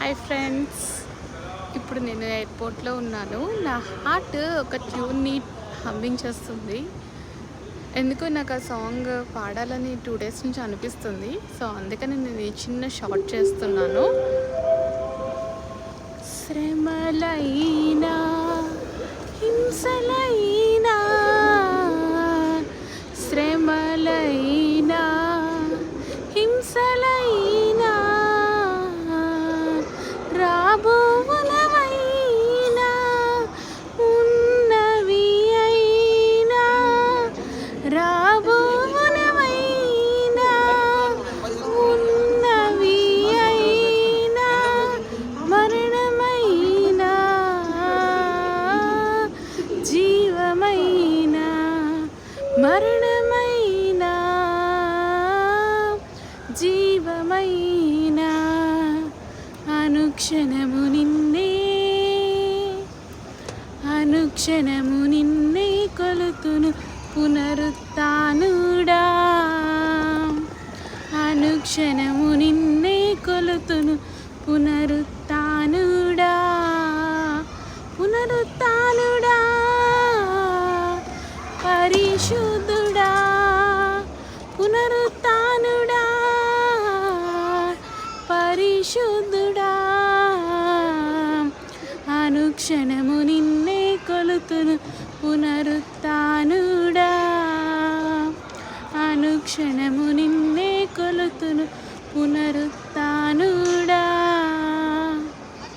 Hi friends, ఇప్పుడు నేను ఎయిర్పోర్ట్లో ఉన్నాను. నా హార్ట్ ఒక ట్యూన్ని హమ్మింగ్ చేస్తుంది. ఎందుకో నాకు ఆ సాంగ్ పాడాలని 2 డేస్ నుంచి అనిపిస్తుంది. సో అందుకని నేను ఈ చిన్న షార్ట్ చేస్తున్నాను. శ్రమలైనా హింసలైనా శ్రమలైనా హింసలైనా రాబోవునవైనా ఉన్నవి అయినా రాబోవునవైనా ఉన్నవి అయినా మరణమైనా జీవమైనా మరణమైనా జీవమైనా అనుక్షణము నిన్నే కొలుతును పునరుత్థానుడా. అనుక్షణము నిన్నే కొలుతును పునరుత్థానుడా. పునరుత్థానుడా పరిశుద్ధుడా. పునరుత్థానుడా పరిశుద్ధుడా. అనుక్షణము నిన్నే కొలుతును పునరుత్థానుడా. అనుక్షణము నిన్నే కొలుతును పునరుత్థానుడా.